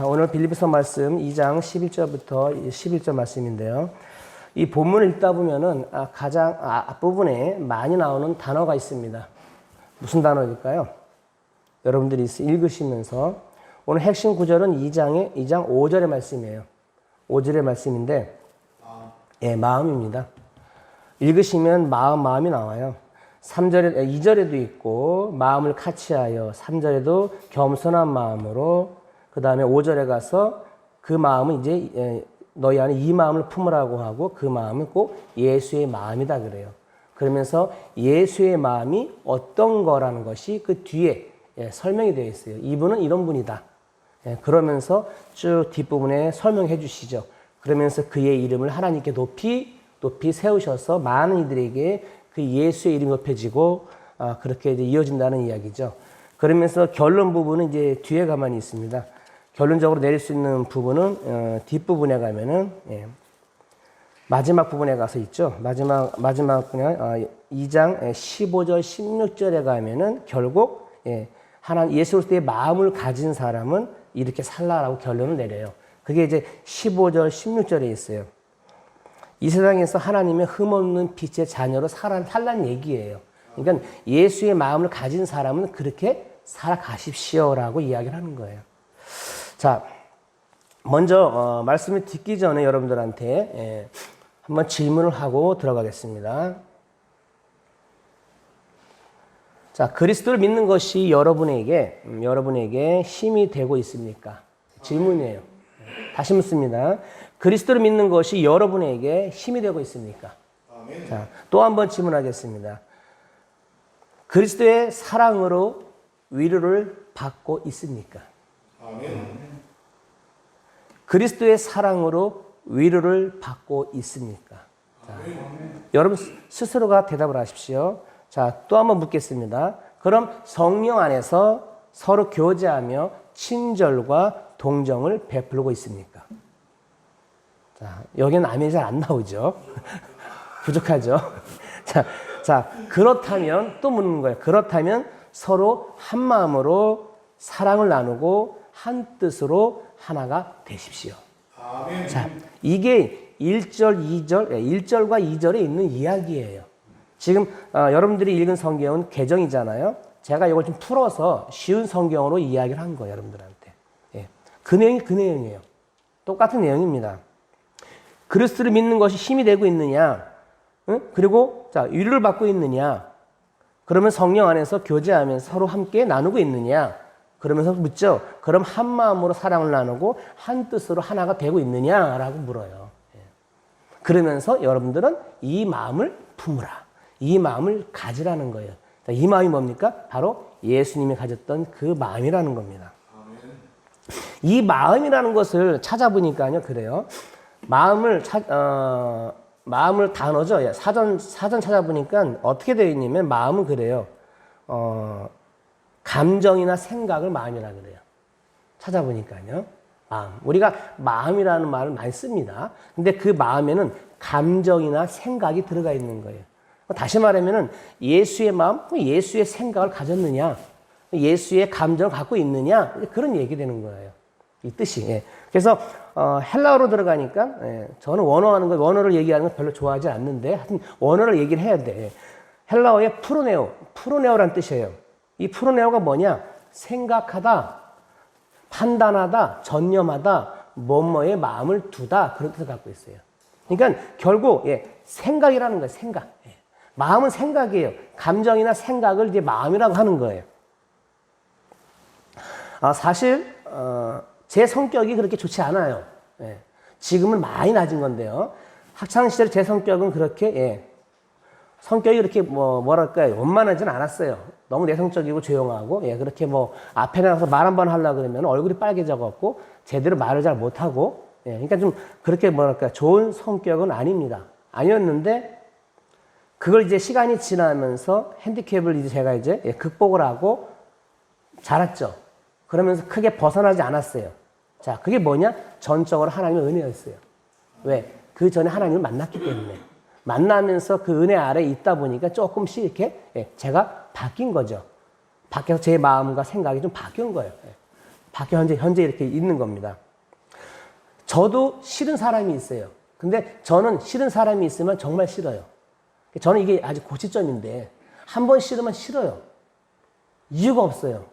오늘 빌립보서 말씀 2장 11절부터 11절 말씀인데요. 이 본문을 읽다 보면은 가장 앞부분에 많이 나오는 단어가 있습니다. 무슨 단어일까요? 여러분들이 읽으시면서 오늘 핵심 구절은 2장 5절의 말씀이에요. 5절의 말씀인데 마음입니다. 읽으시면 마음이 나와요. 2절에도 있고 마음을 같이하여 3절에도 겸손한 마음으로 그 다음에 5절에 가서 그 마음은 이제 너희 안에 이 마음을 품으라고 하고 그 마음은 꼭 예수의 마음이다 그래요. 그러면서 예수의 마음이 어떤 거라는 것이 그 뒤에 설명이 되어 있어요. 이분은 이런 분이다. 그러면서 쭉 뒷부분에 설명해 주시죠. 그러면서 그의 이름을 하나님께 높이 세우셔서 많은 이들에게 그 예수의 이름이 높여지고 그렇게 이제 이어진다는 이야기죠. 그러면서 결론 부분은 이제 뒤에 가만히 있습니다. 결론적으로 내릴 수 있는 부분은 뒷부분에 가면은 마지막 부분에 가서 있죠. 마지막 그냥 2장 15절 16절에 가면은 결국 예수 그리스도의 마음을 가진 사람은 이렇게 살라라고 결론을 내려요. 그게 이제 15절 16절에 있어요. 이 세상에서 하나님의 흠없는 빛의 자녀로 살라는 얘기예요. 그러니까 예수의 마음을 가진 사람은 그렇게 살아가십시오라고 이야기를 하는 거예요. 자, 먼저 말씀을 듣기 전에 여러분들한테 한번 질문을 하고 들어가겠습니다. 자, 그리스도를 믿는 것이 여러분에게 힘이 되고 있습니까? 질문이에요. 다시 묻습니다. 그리스도를 믿는 것이 여러분에게 힘이 되고 있습니까? 아멘. 자, 또 한 번 질문하겠습니다. 그리스도의 사랑으로 위로를 받고 있습니까? 아멘. 그리스도의 사랑으로 위로를 받고 있습니까? 자, 여러분 스스로가 대답을 하십시오. 자, 또 한 번 묻겠습니다. 그럼 성령 안에서 서로 교제하며 친절과 동정을 베풀고 있습니까? 자, 여기는 아멘이 잘 안 나오죠. 부족하죠. 자, 그렇다면 또 묻는 거예요. 그렇다면 서로 한 마음으로 사랑을 나누고 한 뜻으로 하나가 되십시오. 아멘. 자, 이게 1절과 2절에 있는 이야기예요. 지금 여러분들이 읽은 성경은 개정이잖아요. 제가 이걸 좀 풀어서 쉬운 성경으로 이야기를 한 거예요, 여러분들한테. 그 내용이 그 내용이에요. 똑같은 내용입니다. 그리스도를 믿는 것이 힘이 되고 있느냐? 응? 그리고 자, 위로를 받고 있느냐? 그러면 성령 안에서 교제하면서 서로 함께 나누고 있느냐? 그러면서 묻죠. 그럼 한 마음으로 사랑을 나누고 한 뜻으로 하나가 되고 있느냐라고 물어요. 그러면서 여러분들은 이 마음을 품으라. 이 마음을 가지라는 거예요. 이 마음이 뭡니까? 바로 예수님이 가졌던 그 마음이라는 겁니다. 이 마음이라는 것을 찾아보니까요, 그래요. 마음을 단어죠. 사전 찾아보니까 어떻게 되어 있냐면 마음은 그래요. 감정이나 생각을 마음이라 그래요. 찾아보니까요. 마음. 우리가 마음이라는 말을 많이 씁니다. 근데 그 마음에는 감정이나 생각이 들어가 있는 거예요. 다시 말하면은 예수의 마음, 예수의 생각을 가졌느냐, 예수의 감정을 갖고 있느냐, 그런 얘기 되는 거예요. 이 뜻이. 그래서 헬라어로 들어가니까 저는 원어를 얘기하는 건 별로 좋아하지 않는데 하여튼 원어를 얘기를 해야 돼. 헬라어의 프로네오라는 뜻이에요. 이 프로네오가 뭐냐? 생각하다, 판단하다, 전념하다, 뭐뭐에 마음을 두다, 그런 뜻을 갖고 있어요. 그러니까 결국 생각이라는 거예요. 생각. 마음은 생각이에요. 감정이나 생각을 이제 마음이라고 하는 거예요. 사실 제 성격이 그렇게 좋지 않아요. 지금은 많이 낮은 건데요. 학창 시절에 제 성격은 그렇게 성격이 그렇게 뭐랄까요, 원만하진 않았어요. 너무 내성적이고 조용하고 그렇게 앞에 나가서 말 한 번 하려고 그러면 얼굴이 빨개져갖고 제대로 말을 잘 못하고 그러니까 좀 그렇게 뭐랄까 좋은 성격은 아니었는데 그걸 이제 시간이 지나면서 핸디캡을 이제 제가 극복을 하고 자랐죠. 그러면서 크게 벗어나지 않았어요. 자, 그게 뭐냐? 전적으로 하나님의 은혜였어요. 왜? 그 전에 하나님을 만났기 때문에. 만나면서 그 은혜 아래에 있다 보니까 조금씩 이렇게 제가 바뀐 거죠. 바뀌어서 제 마음과 생각이 좀 바뀐 거예요. 밖에 현재 이렇게 있는 겁니다. 저도 싫은 사람이 있어요. 근데 저는 싫은 사람이 있으면 정말 싫어요. 저는 이게 아주 고치점인데 한 번 싫으면 싫어요. 이유가 없어요.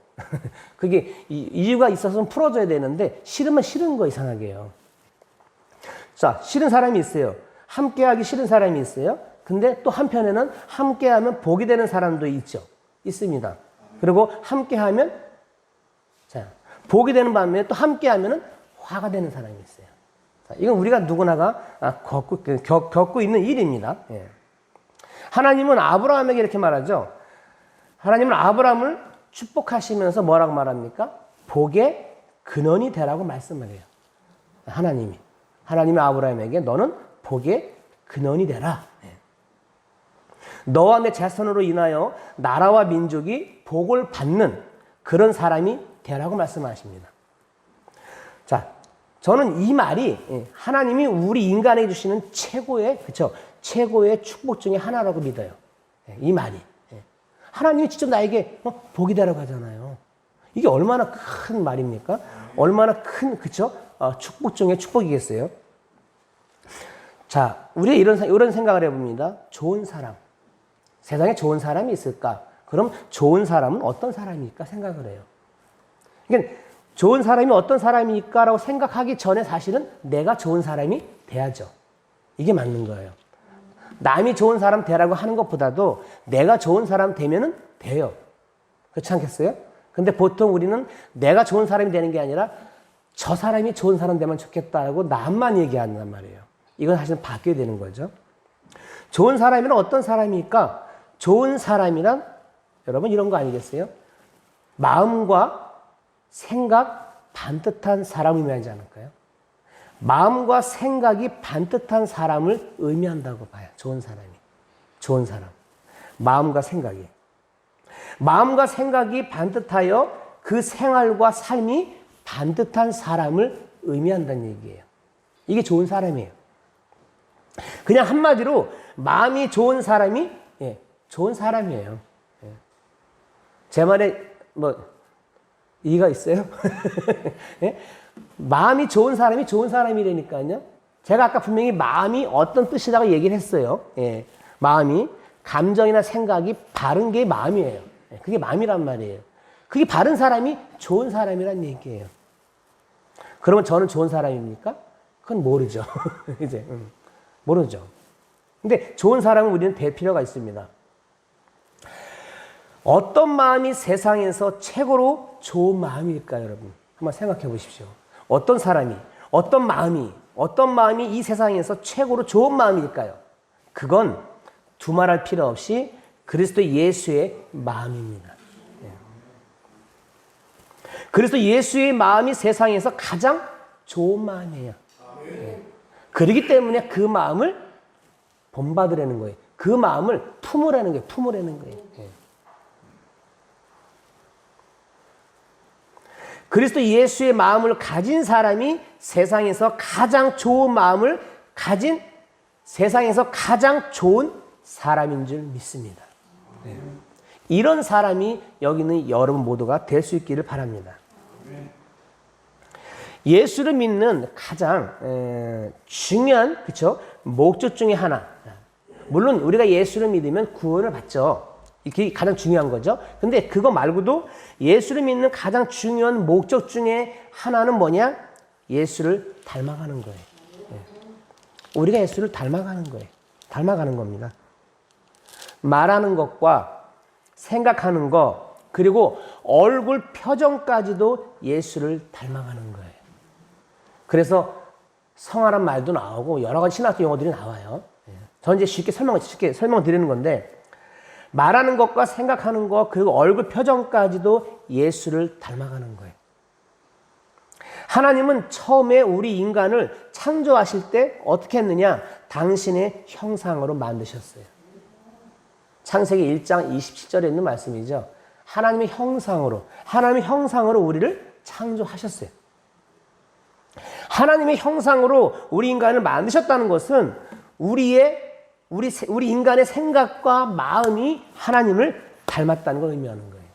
그게 이유가 있어서 풀어줘야 되는데 싫으면 싫은 거 이상하게요. 자, 싫은 사람이 있어요. 함께하기 싫은 사람이 있어요. 근데 또 한편에는 함께하면 복이 되는 사람도 있습니다. 그리고 함께하면 자, 복이 되는 반면에 또 함께하면 화가 되는 사람이 있어요. 자, 이건 우리가 누구나가 겪고 있는 일입니다. 예. 하나님은 아브라함에게 이렇게 말하죠. 하나님은 아브라함을 축복하시면서 뭐라고 말합니까? 복의 근원이 되라고 말씀을 해요. 하나님이 아브라함에게 너는 복의 근원이 되라. 예. 너와 내 자손으로 인하여 나라와 민족이 복을 받는 그런 사람이 되라고 말씀하십니다. 자, 저는 이 말이 하나님이 우리 인간에게 주시는 최고의 축복 중에 하나라고 믿어요. 이 말이. 하나님이 직접 나에게 복이 되라고 하잖아요. 이게 얼마나 큰 말입니까? 얼마나 큰, 축복 중에 축복이겠어요? 자, 우리가 이런 생각을 해봅니다. 좋은 사람. 세상에 좋은 사람이 있을까? 그럼 좋은 사람은 어떤 사람일까 생각을 해요. 그러니까 좋은 사람이 어떤 사람일까라고 생각하기 전에 사실은 내가 좋은 사람이 돼야죠. 이게 맞는 거예요. 남이 좋은 사람 되라고 하는 것보다도 내가 좋은 사람 되면은 돼요. 그렇지 않겠어요? 근데 보통 우리는 내가 좋은 사람이 되는 게 아니라 저 사람이 좋은 사람 되면 좋겠다고 남만 얘기한단 말이에요. 이건 사실은 바뀌어야 되는 거죠. 좋은 사람이란 어떤 사람일까? 좋은 사람이란 여러분 이런 거 아니겠어요? 마음과 생각 반듯한 사람을 의미하지 않을까요? 마음과 생각이 반듯한 사람을 의미한다고 봐요. 좋은 사람이. 좋은 사람. 마음과 생각이. 마음과 생각이 반듯하여 그 생활과 삶이 반듯한 사람을 의미한다는 얘기예요. 이게 좋은 사람이에요. 그냥 한마디로 마음이 좋은 사람이 좋은 사람이에요. 제 말에 이해가 있어요? 마음이 좋은 사람이 좋은 사람이라니까요. 제가 아까 분명히 마음이 어떤 뜻이라고 얘기를 했어요. 마음이 감정이나 생각이 바른 게 마음이에요. 그게 마음이란 말이에요. 그게 바른 사람이 좋은 사람이란 얘기예요. 그러면 저는 좋은 사람입니까? 그건 모르죠. 이제 모르죠. 근데 좋은 사람은 우리는 될 필요가 있습니다. 어떤 마음이 세상에서 최고로 좋은 마음일까요, 여러분? 한번 생각해 보십시오. 어떤 사람이, 어떤 마음이 이 세상에서 최고로 좋은 마음일까요? 그건 두말할 필요 없이 그리스도 예수의 마음입니다. 그리스도 예수의 마음이 세상에서 가장 좋은 마음이에요. 그렇기 때문에 그 마음을 본받으라는 거예요. 그 마음을 품으라는 거예요. 그리스도 예수의 마음을 가진 사람이 세상에서 가장 좋은 마음을 가진 세상에서 가장 좋은 사람인 줄 믿습니다. 이런 사람이 여기 있는 여러분 모두가 될 수 있기를 바랍니다. 예수를 믿는 가장 중요한 목적 중에 하나. 물론 우리가 예수를 믿으면 구원을 받죠. 이게 가장 중요한 거죠. 근데 그거 말고도 예수를 믿는 가장 중요한 목적 중에 하나는 뭐냐? 예수를 닮아가는 거예요. 우리가 예수를 닮아가는 거예요. 닮아가는 겁니다. 말하는 것과 생각하는 것, 그리고 얼굴 표정까지도 예수를 닮아가는 거예요. 그래서 성화란 말도 나오고 여러 가지 신학적 용어들이 나와요. 저는 이제 쉽게 설명을 드리는 건데, 말하는 것과 생각하는 것, 그리고 얼굴 표정까지도 예수를 닮아가는 거예요. 하나님은 처음에 우리 인간을 창조하실 때 어떻게 했느냐? 당신의 형상으로 만드셨어요. 창세기 1장 27절에 있는 말씀이죠. 하나님의 형상으로 우리를 창조하셨어요. 하나님의 형상으로 우리 인간을 만드셨다는 것은 우리 인간의 생각과 마음이 하나님을 닮았다는 걸 의미하는 거예요.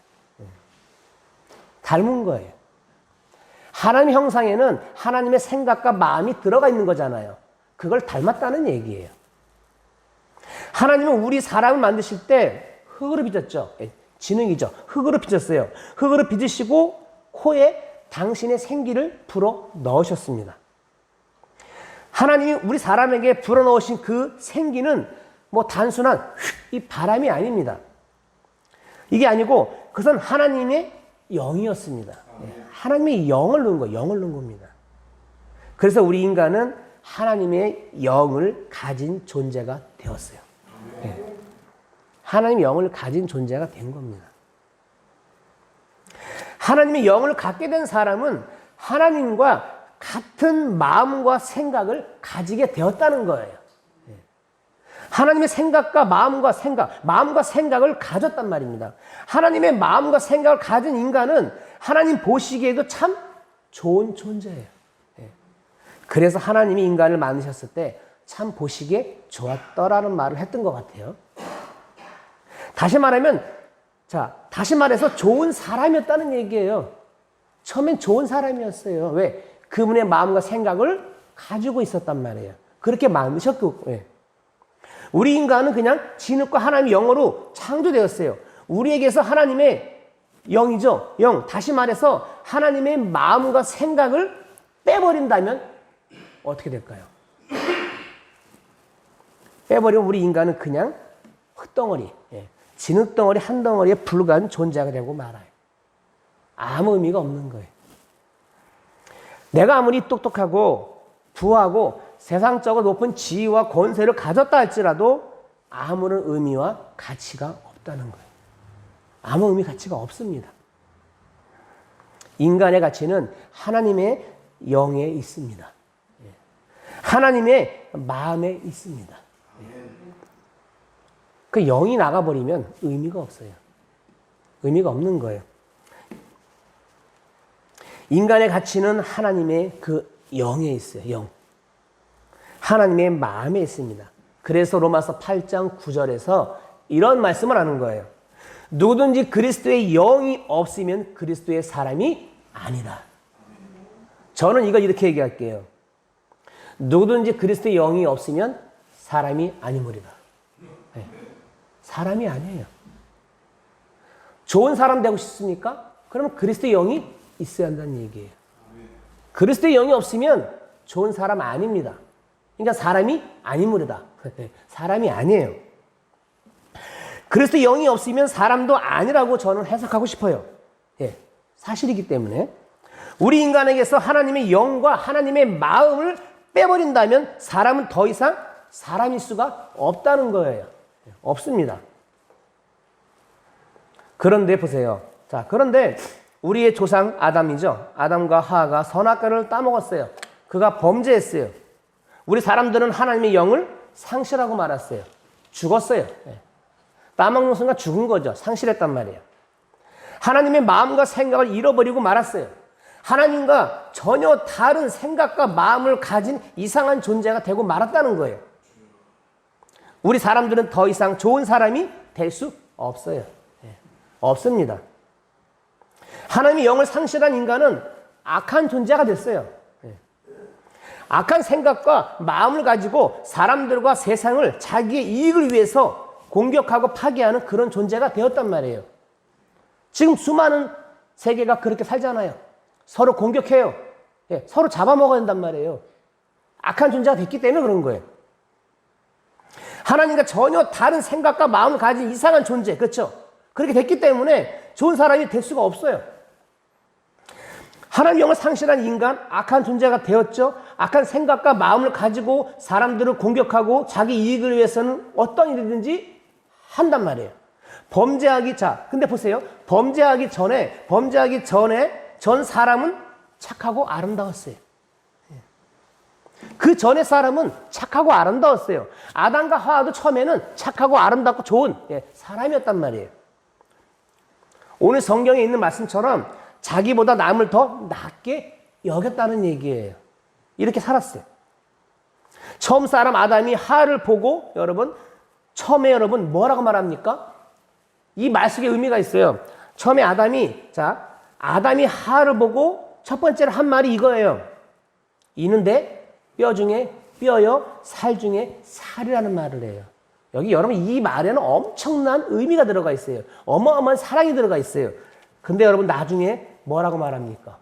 닮은 거예요. 하나님의 형상에는 하나님의 생각과 마음이 들어가 있는 거잖아요. 그걸 닮았다는 얘기예요. 하나님은 우리 사람을 만드실 때 흙으로 빚었죠. 지능이죠. 흙으로 빚었어요. 흙으로 빚으시고 코에 당신의 생기를 불어 넣으셨습니다. 하나님이 우리 사람에게 불어 넣으신 그 생기는 뭐 단순한 이 바람이 아닙니다. 이게 아니고 그것은 하나님의 영이었습니다. 하나님의 영을 넣은 거예요. 영을 넣은 겁니다. 그래서 우리 인간은 하나님의 영을 가진 존재가 되었어요. 하나님의 영을 가진 존재가 된 겁니다. 하나님의 영을 갖게 된 사람은 하나님과 같은 마음과 생각을 가지게 되었다는 거예요. 하나님의 생각과 마음과 생각을 가졌단 말입니다. 하나님의 마음과 생각을 가진 인간은 하나님 보시기에도 참 좋은 존재예요. 그래서 하나님이 인간을 만드셨을 때 참 보시기에 좋았더라는 말을 했던 것 같아요. 다시 말해서 좋은 사람이었다는 얘기예요. 처음엔 좋은 사람이었어요. 왜? 그분의 마음과 생각을 가지고 있었단 말이에요. 그렇게 만드셨고, 우리 인간은 그냥 진흙과 하나님의 영으로 창조되었어요. 우리에게서 하나님의 영이죠. 영. 다시 말해서 하나님의 마음과 생각을 빼버린다면 어떻게 될까요? 빼버리면 우리 인간은 그냥 흙덩어리, 진흙덩어리 한 덩어리에 불과한 존재가 되고 말아요. 아무 의미가 없는 거예요. 내가 아무리 똑똑하고 부하고 세상적으로 높은 지위와 권세를 가졌다 할지라도 아무런 의미와 가치가 없다는 거예요. 아무 의미 가치가 없습니다. 인간의 가치는 하나님의 영에 있습니다. 하나님의 마음에 있습니다. 그 영이 나가버리면 의미가 없어요. 의미가 없는 거예요. 인간의 가치는 하나님의 그 영에 있어요. 영. 하나님의 마음에 있습니다. 그래서 로마서 8장 9절에서 이런 말씀을 하는 거예요. 누구든지 그리스도의 영이 없으면 그리스도의 사람이 아니다. 저는 이걸 이렇게 얘기할게요. 누구든지 그리스도의 영이 없으면 사람이 아니므리다. 사람이 아니에요. 좋은 사람 되고 싶습니까? 그러면 그리스도의 영이 있어야 한다는 얘기예요. 그리스도의 영이 없으면 좋은 사람 아닙니다. 그러니까 사람이 아니므리다. 사람이 아니에요. 그리스도의 영이 없으면 사람도 아니라고 저는 해석하고 싶어요. 사실이기 때문에. 우리 인간에게서 하나님의 영과 하나님의 마음을 빼버린다면 사람은 더 이상 사람일 수가 없다는 거예요. 없습니다. 그런데 보세요. 자, 그런데 우리의 조상 아담이죠. 아담과 하와가 선악과를 따먹었어요. 그가 범죄했어요. 우리 사람들은 하나님의 영을 상실하고 말았어요. 죽었어요. 따먹는 순간 죽은 거죠. 상실했단 말이에요. 하나님의 마음과 생각을 잃어버리고 말았어요. 하나님과 전혀 다른 생각과 마음을 가진 이상한 존재가 되고 말았다는 거예요. 우리 사람들은 더 이상 좋은 사람이 될 수 없어요. 없습니다. 하나님의 영을 상실한 인간은 악한 존재가 됐어요. 악한 생각과 마음을 가지고 사람들과 세상을 자기의 이익을 위해서 공격하고 파괴하는 그런 존재가 되었단 말이에요. 지금 수많은 세계가 그렇게 살잖아요. 서로 공격해요. 서로 잡아먹어야 된단 말이에요. 악한 존재가 됐기 때문에 그런 거예요. 하나님과 전혀 다른 생각과 마음을 가진 이상한 존재, 그렇죠? 그렇게 됐기 때문에 좋은 사람이 될 수가 없어요. 하나님의 영을 상실한 인간, 악한 존재가 되었죠. 악한 생각과 마음을 가지고 사람들을 공격하고 자기 이익을 위해서는 어떤 일이든지 한단 말이에요. 근데 보세요. 범죄하기 전에 전 사람은 착하고 아름다웠어요. 그 전에 사람은 착하고 아름다웠어요. 아담과 하와도 처음에는 착하고 아름답고 좋은 사람이었단 말이에요. 오늘 성경에 있는 말씀처럼 자기보다 남을 더 낫게 여겼다는 얘기예요. 이렇게 살았어요. 처음 사람 아담이 하와를 보고 처음에 뭐라고 말합니까? 이 말 속에 의미가 있어요. 처음에 아담이 하와를 보고 첫 번째로 한 말이 이거예요. 이는데 뼈 중에 뼈요, 살 중에 살이라는 말을 해요. 여기 여러분 이 말에는 엄청난 의미가 들어가 있어요. 어마어마한 사랑이 들어가 있어요. 근데 여러분 나중에 뭐라고 말합니까?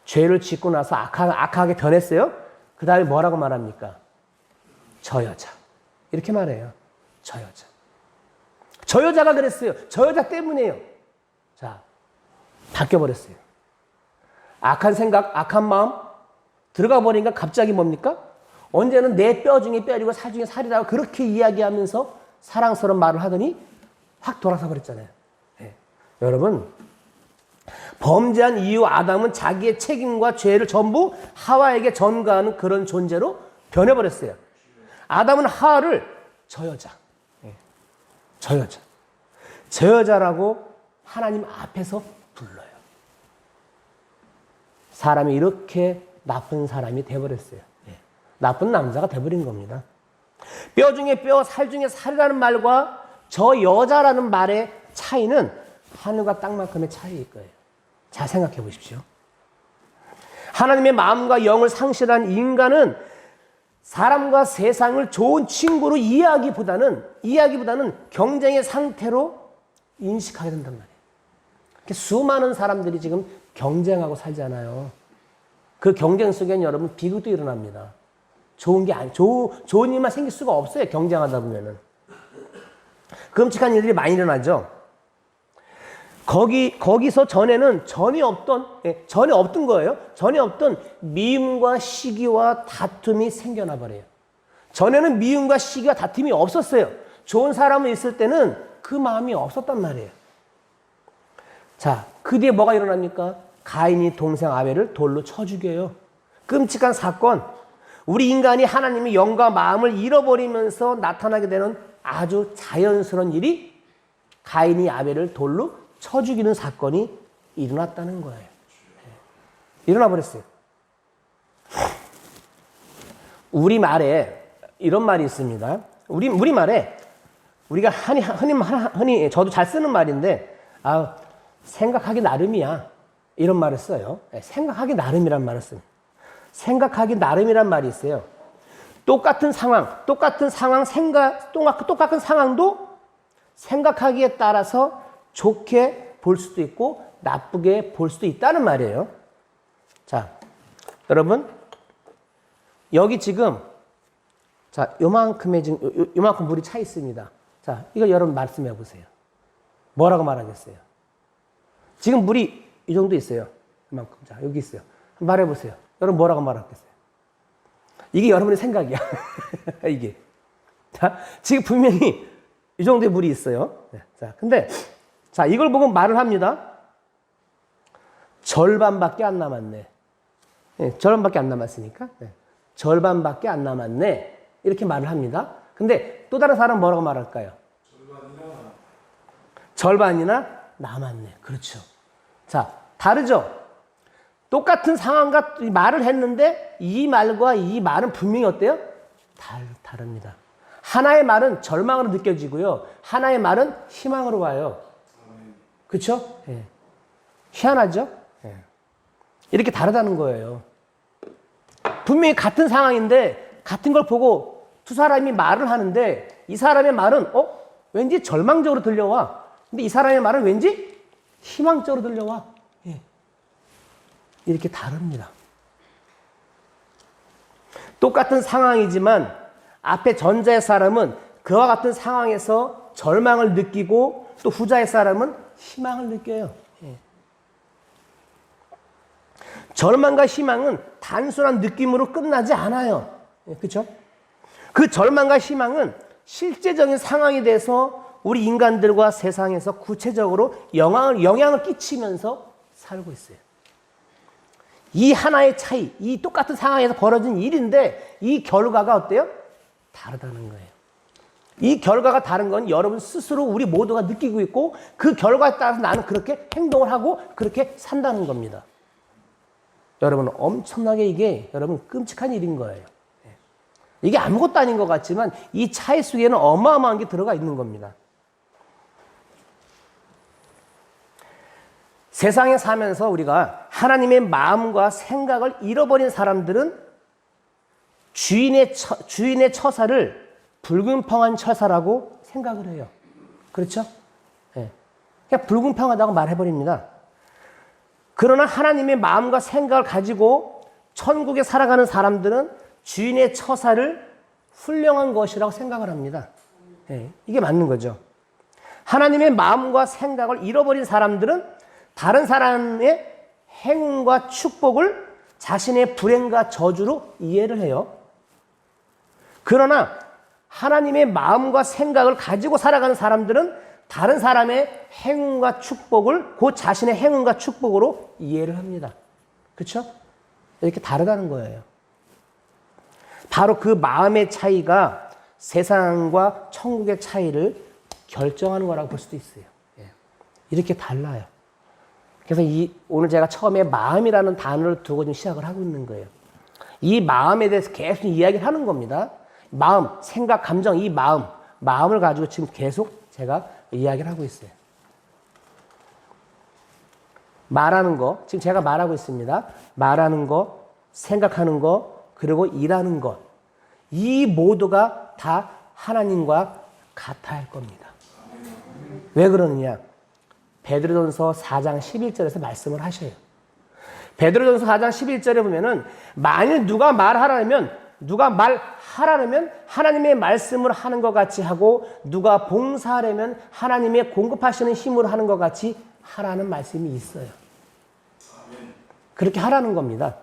죄를 짓고 나서 악하게 변했어요. 그 다음에 뭐라고 말합니까? 저 여자. 이렇게 말해요. 저 여자. 저 여자가 그랬어요. 저 여자 때문에요. 자, 바뀌어버렸어요. 악한 생각, 악한 마음 들어가 버리니까 갑자기 뭡니까? 언제는 내 뼈 중에 뼈이고 살 중에 살이라고 그렇게 이야기하면서 사랑스러운 말을 하더니 확 돌아서 버렸잖아요. 네. 여러분, 범죄한 이후 아담은 자기의 책임과 죄를 전부 하와에게 전가하는 그런 존재로 변해버렸어요. 아담은 하와를 저 여자, 저 여자, 저 여자라고 하나님 앞에서 불러요. 사람이 이렇게 나쁜 사람이 돼버렸어요. 나쁜 남자가 돼버린 겁니다. 뼈 중에 뼈, 살 중에 살이라는 말과 저 여자라는 말의 차이는 하늘과 땅만큼의 차이일 거예요. 잘 생각해 보십시오. 하나님의 마음과 영을 상실한 인간은 사람과 세상을 좋은 친구로 이해하기보다는 경쟁의 상태로 인식하게 된단 말이에요. 수많은 사람들이 지금 경쟁하고 살잖아요. 그 경쟁 속에는 여러분 비극도 일어납니다. 좋은 일만 생길 수가 없어요. 경쟁하다 보면은. 끔찍한 일들이 많이 일어나죠. 거기서 전에는 전혀 없던 거예요. 전혀 없던 미움과 시기와 다툼이 생겨나 버려요. 전에는 미움과 시기와 다툼이 없었어요. 좋은 사람이 있을 때는 그 마음이 없었단 말이에요. 자, 그 뒤에 뭐가 일어납니까? 가인이 동생 아벨을 돌로 쳐 죽여요. 끔찍한 사건. 우리 인간이 하나님의 영과 마음을 잃어버리면서 나타나게 되는 아주 자연스러운 일이 가인이 아벨을 돌로 쳐 죽이는 사건이 일어났다는 거예요. 일어나 버렸어요. 우리말에 이런 말이 있습니다. 우리말에 우리가 흔히 저도 잘 쓰는 말인데 생각하기 나름이야. 이런 말을 써요. 생각하기 나름이란 말을 씁니다. 생각하기 나름이란 말이 있어요. 똑같은 상황도 생각하기에 따라서 좋게 볼 수도 있고 나쁘게 볼 수도 있다는 말이에요. 자, 여러분 여기 지금 요만큼 물이 차 있습니다. 자, 이거 여러분 말씀해 보세요. 뭐라고 말하겠어요? 지금 물이 이 정도 있어요. 이만큼. 자, 여기 있어요. 말해 보세요. 여러분 뭐라고 말하겠어요? 이게 여러분의 생각이야. 이게. 자, 지금 분명히 이 정도의 물이 있어요. 자, 근데 이걸 보고 말을 합니다. 절반밖에 안 남았네. 절반밖에 안 남았으니까. 절반밖에 안 남았네. 이렇게 말을 합니다. 근데 또 다른 사람은 뭐라고 말할까요? 절반이나 남았네. 그렇죠. 자, 다르죠? 똑같은 상황과 말을 했는데 이 말과 이 말은 분명히 어때요? 다릅니다. 하나의 말은 절망으로 느껴지고요. 하나의 말은 희망으로 와요. 그렇죠? 예. 희한하죠? 예. 이렇게 다르다는 거예요. 분명히 같은 상황인데 같은 걸 보고 두 사람이 말을 하는데 이 사람의 말은 왠지 절망적으로 들려와. 근데 이 사람의 말은 왠지 희망적으로 들려와. 예. 이렇게 다릅니다. 똑같은 상황이지만 앞에 전자의 사람은 그와 같은 상황에서 절망을 느끼고 또 후자의 사람은 희망을 느껴요. 예. 절망과 희망은 단순한 느낌으로 끝나지 않아요. 예, 그렇죠? 그 절망과 희망은 실제적인 상황에 대해서 우리 인간들과 세상에서 구체적으로 영향을 끼치면서 살고 있어요. 이 하나의 차이, 이 똑같은 상황에서 벌어진 일인데 이 결과가 어때요? 다르다는 거예요. 이 결과가 다른 건 여러분 스스로 우리 모두가 느끼고 있고 그 결과에 따라서 나는 그렇게 행동을 하고 그렇게 산다는 겁니다. 여러분 엄청나게 이게 여러분 끔찍한 일인 거예요. 이게 아무것도 아닌 것 같지만 이 차이 속에는 어마어마한 게 들어가 있는 겁니다. 세상에 사면서 우리가 하나님의 마음과 생각을 잃어버린 사람들은 주인의 처사를 불공평한 처사라고 생각을 해요. 그렇죠? 네. 그냥 불공평하다고 말해버립니다. 그러나 하나님의 마음과 생각을 가지고 천국에 살아가는 사람들은 주인의 처사를 훌륭한 것이라고 생각을 합니다. 네. 이게 맞는 거죠. 하나님의 마음과 생각을 잃어버린 사람들은 다른 사람의 행운과 축복을 자신의 불행과 저주로 이해를 해요. 그러나 하나님의 마음과 생각을 가지고 살아가는 사람들은 다른 사람의 행운과 축복을 곧 자신의 행운과 축복으로 이해를 합니다. 그렇죠? 이렇게 다르다는 거예요. 바로 그 마음의 차이가 세상과 천국의 차이를 결정하는 거라고 볼 수도 있어요. 이렇게 달라요. 그래서 오늘 제가 처음에 마음이라는 단어를 두고 좀 시작을 하고 있는 거예요. 이 마음에 대해서 계속 이야기를 하는 겁니다. 마음, 생각, 감정, 이 마음을 가지고 지금 계속 제가 이야기를 하고 있어요. 말하는 거, 지금 제가 말하고 있습니다. 말하는 거, 생각하는 거, 그리고 일하는 것. 이 모두가 다 하나님과 같아야 할 겁니다. 왜 그러느냐? 베드로전서 4장 11절에서 말씀을 하셔요. 베드로전서 4장 11절에 보면은 만일 누가 말하라면 하나님의 말씀을 하는 것 같이 하고 누가 봉사하려면 하나님의 공급하시는 힘으로 하는 것 같이 하라는 말씀이 있어요. 그렇게 하라는 겁니다.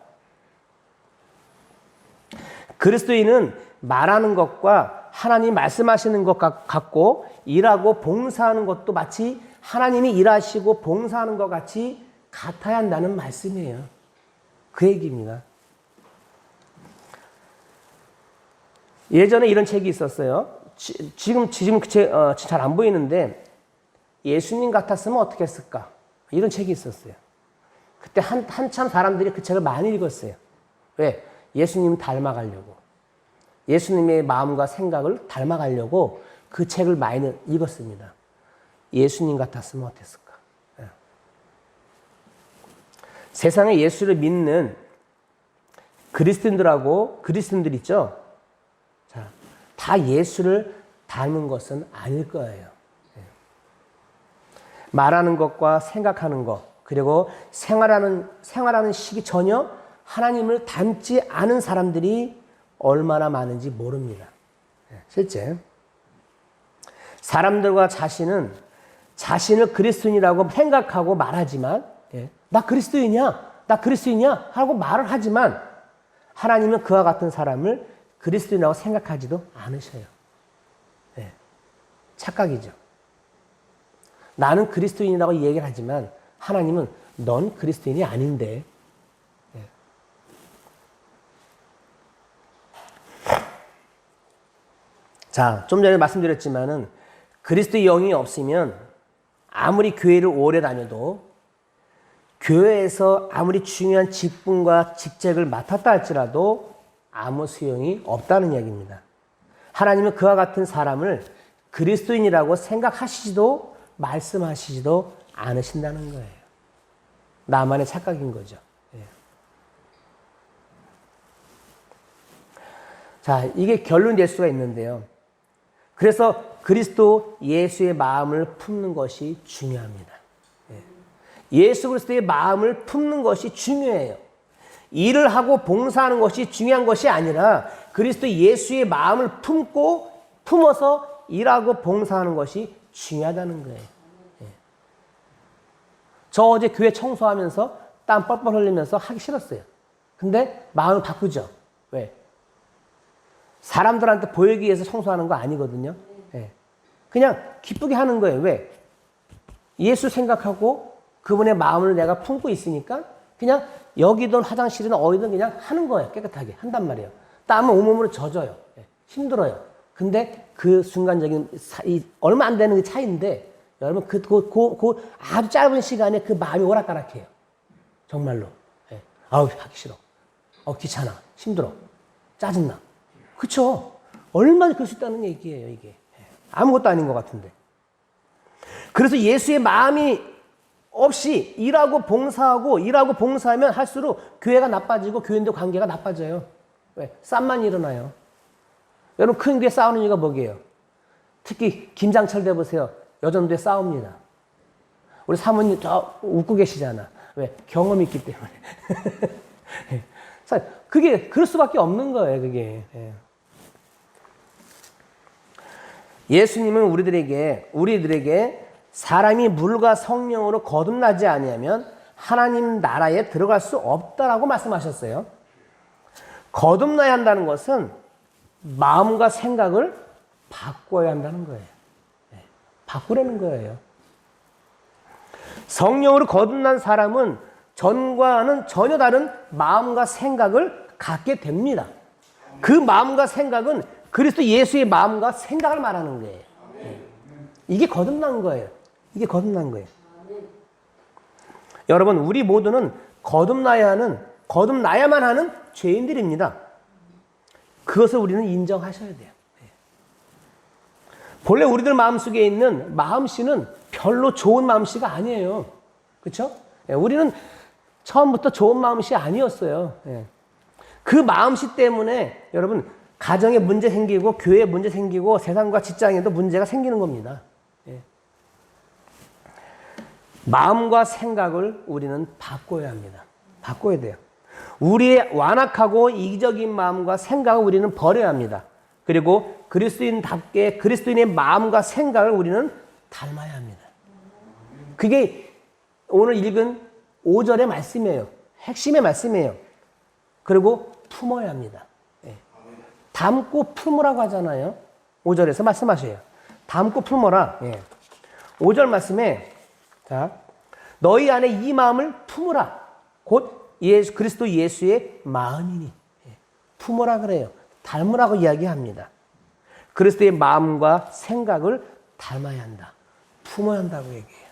그리스도인은 말하는 것과 하나님 말씀하시는 것 같고 일하고 봉사하는 것도 마치 하나님이 일하시고 봉사하는 것 같이 같아야 한다는 말씀이에요. 그 얘기입니다. 예전에 이런 책이 있었어요. 지금 잘 안 보이는데 예수님 같았으면 어떻게 했을까? 이런 책이 있었어요. 그때 한참 사람들이 그 책을 많이 읽었어요. 왜? 예수님 닮아가려고. 예수님의 마음과 생각을 닮아가려고 그 책을 많이 읽었습니다. 예수님 같았으면 어땠을까? 예. 세상에 예수를 믿는 그리스도인들 있죠? 자, 다 예수를 닮은 것은 아닐 거예요. 예. 말하는 것과 생각하는 것, 그리고 생활하는 식이 전혀 하나님을 닮지 않은 사람들이 얼마나 많은지 모릅니다. 예, 실제. 사람들과 자신을 그리스도인이라고 생각하고 말하지만, 예, 나 그리스도인이야 하고 말을 하지만 하나님은 그와 같은 사람을 그리스도인이라고 생각하지도 않으셔요. 예, 착각이죠. 나는 그리스도인이라고 얘기를 하지만 하나님은 넌 그리스도인이 아닌데. 예. 자, 좀 전에 말씀드렸지만은 그리스도의 영이 없으면 아무리 교회를 오래 다녀도 교회에서 아무리 중요한 직분과 직책을 맡았다 할지라도 아무 소용이 없다는 이야기입니다. 하나님은 그와 같은 사람을 그리스도인이라고 생각하시지도 말씀하시지도 않으신다는 거예요. 나만의 착각인 거죠. 예. 자, 이게 결론이 될 수가 있는데요. 그래서 그리스도 예수의 마음을 품는 것이 중요합니다. 예수 그리스도의 마음을 품는 것이 중요해요. 일을 하고 봉사하는 것이 중요한 것이 아니라 그리스도 예수의 마음을 품어서 일하고 봉사하는 것이 중요하다는 거예요. 저 어제 교회 청소하면서 땀 뻘뻘 흘리면서 하기 싫었어요. 근데 마음을 바꾸죠. 왜? 사람들한테 보이기 위해서 청소하는 거 아니거든요. 그냥 기쁘게 하는 거예요. 왜? 예수 생각하고 그분의 마음을 내가 품고 있으니까 그냥 여기든 화장실이든 어디든 그냥 하는 거예요. 깨끗하게 한단 말이에요. 땀은 온몸으로 젖어요. 힘들어요. 근데 그 순간적인 얼마 안 되는 그 차이인데 여러분 그 아주 짧은 시간에 그 마음이 오락가락해요. 정말로. 아우 하기 싫어. 귀찮아. 힘들어. 짜증나. 그쵸? 얼마나 그럴 수 있다는 얘기예요, 이게. 아무것도 아닌 것 같은데. 그래서 예수의 마음이 없이 일하고 봉사하면 할수록 교회가 나빠지고 교인들 관계가 나빠져요. 왜? 싸움만 일어나요. 여러분 큰 교회 싸우는 이유가 뭐게요? 특히 김장철 보세요. 여전도에 싸웁니다. 우리 사모님 저 웃고 계시잖아. 왜? 경험이 있기 때문에. 그게 그럴 수밖에 없는 거예요. 그게. 예수님은 우리들에게 사람이 물과 성령으로 거듭나지 아니하면 하나님 나라에 들어갈 수 없다라고 말씀하셨어요. 거듭나야 한다는 것은 마음과 생각을 바꿔야 한다는 거예요. 바꾸라는 거예요. 성령으로 거듭난 사람은 전과는 전혀 다른 마음과 생각을 갖게 됩니다. 그 마음과 생각은 그리스도 예수의 마음과 생각을 말하는 거예요. 이게 거듭난 거예요. 이게 거듭난 거예요. 여러분, 우리 모두는 거듭나야만 하는 죄인들입니다. 그것을 우리는 인정하셔야 돼요. 본래 우리들 마음속에 있는 마음씨는 별로 좋은 마음씨가 아니에요. 그렇죠? 우리는 처음부터 좋은 마음씨 아니었어요. 그 마음씨 때문에 여러분 가정에 문제 생기고 교회에 문제 생기고 세상과 직장에도 문제가 생기는 겁니다. 마음과 생각을 우리는 바꿔야 합니다. 바꿔야 돼요. 우리의 완악하고 이기적인 마음과 생각을 우리는 버려야 합니다. 그리고 그리스도인답게 그리스도인의 마음과 생각을 우리는 닮아야 합니다. 그게 오늘 읽은 5절의 말씀이에요. 핵심의 말씀이에요. 그리고 품어야 합니다. 담고 품으라고 하잖아요. 5절에서 말씀하셔요. 담고 품어라. 5절 말씀에 자, 너희 안에 이 마음을 품으라. 곧 그리스도 예수의 마음이니. 품으라 그래요. 닮으라고 이야기합니다. 그리스도의 마음과 생각을 닮아야 한다. 품어야 한다고 얘기해요.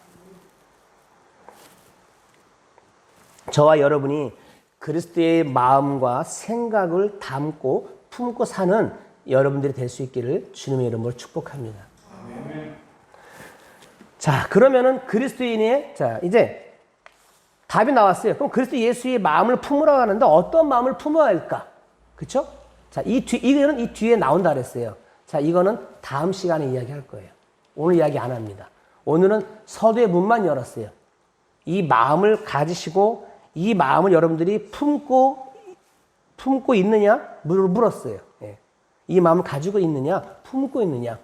저와 여러분이 그리스도의 마음과 생각을 담고 품고 사는 여러분들이 될 수 있기를 주님의 이름으로 축복합니다. 아멘. 자, 그러면은 이제 답이 나왔어요. 그럼 그리스도 예수의 마음을 품으라고 하는데 어떤 마음을 품어야 할까? 그쵸? 자, 이거는 이 뒤에 나온다 그랬어요. 자, 이거는 다음 시간에 이야기할 거예요. 오늘 이야기 안 합니다. 오늘은 서두의 문만 열었어요. 이 마음을 가지시고 이 마음을 여러분들이 품고 있느냐? 물었어요. 이 마음을 가지고 있느냐? 품고 있느냐?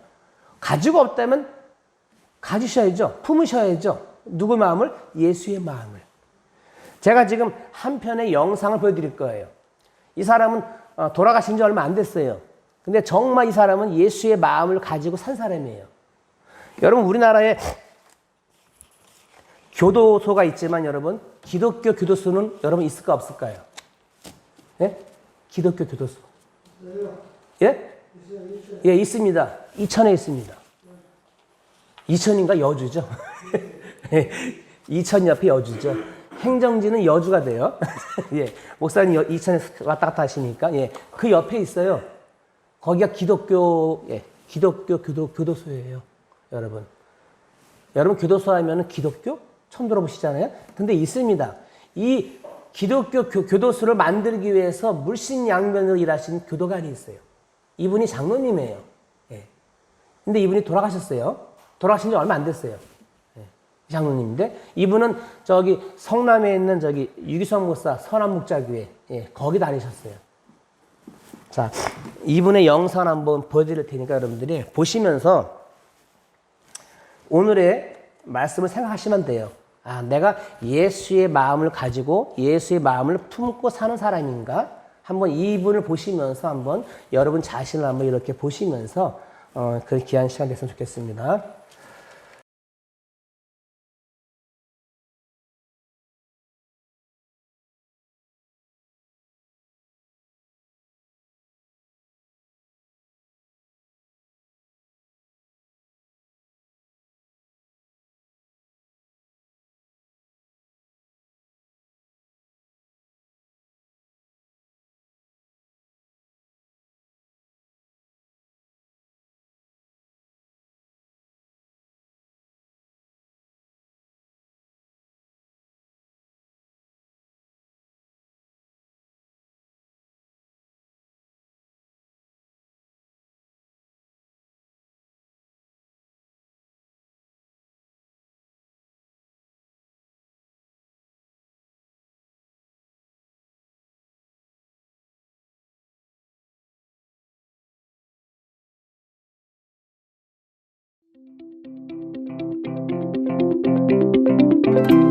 가지고 없다면 가지셔야죠. 품으셔야죠. 누구 마음을? 예수의 마음을. 제가 지금 한 편의 영상을 보여드릴 거예요. 이 사람은 돌아가신 지 얼마 안 됐어요. 근데 정말 이 사람은 예수의 마음을 가지고 산 사람이에요. 여러분, 우리나라에 교도소가 있지만 여러분, 기독교 교도소는 여러분 있을까 없을까요? 예? 기독교 교도소. 예? 예, 있습니다. 이천에 있습니다. 이천인가 여주죠. 이천 옆에 여주죠. 행정지는 여주가 돼요. 예, 목사님 이천에 왔다 갔다 하시니까 그 옆에 있어요. 거기가 기독교 교도소예요, 여러분. 여러분 교도소 하면은 기독교 처음 들어보시잖아요. 근데 있습니다. 이 기독교 교도소를 만들기 위해서 물신양면으로 일하신 교도관이 있어요. 이분이 장로님이에요. 근데 이분이 돌아가셨어요. 돌아가신 지 얼마 안 됐어요. 장로님인데 이분은 저기 성남에 있는 저기 유기성 목사 선한목자교회 거기 다니셨어요. 자, 이분의 영상 한번 보여드릴 테니까 여러분들이 보시면서 오늘의 말씀을 생각하시면 돼요. 아, 내가 예수의 마음을 가지고 예수의 마음을 품고 사는 사람인가? 한번 이분을 보시면서 한번 여러분 자신을 한번 이렇게 보시면서 그 귀한 시간 됐으면 좋겠습니다. 네.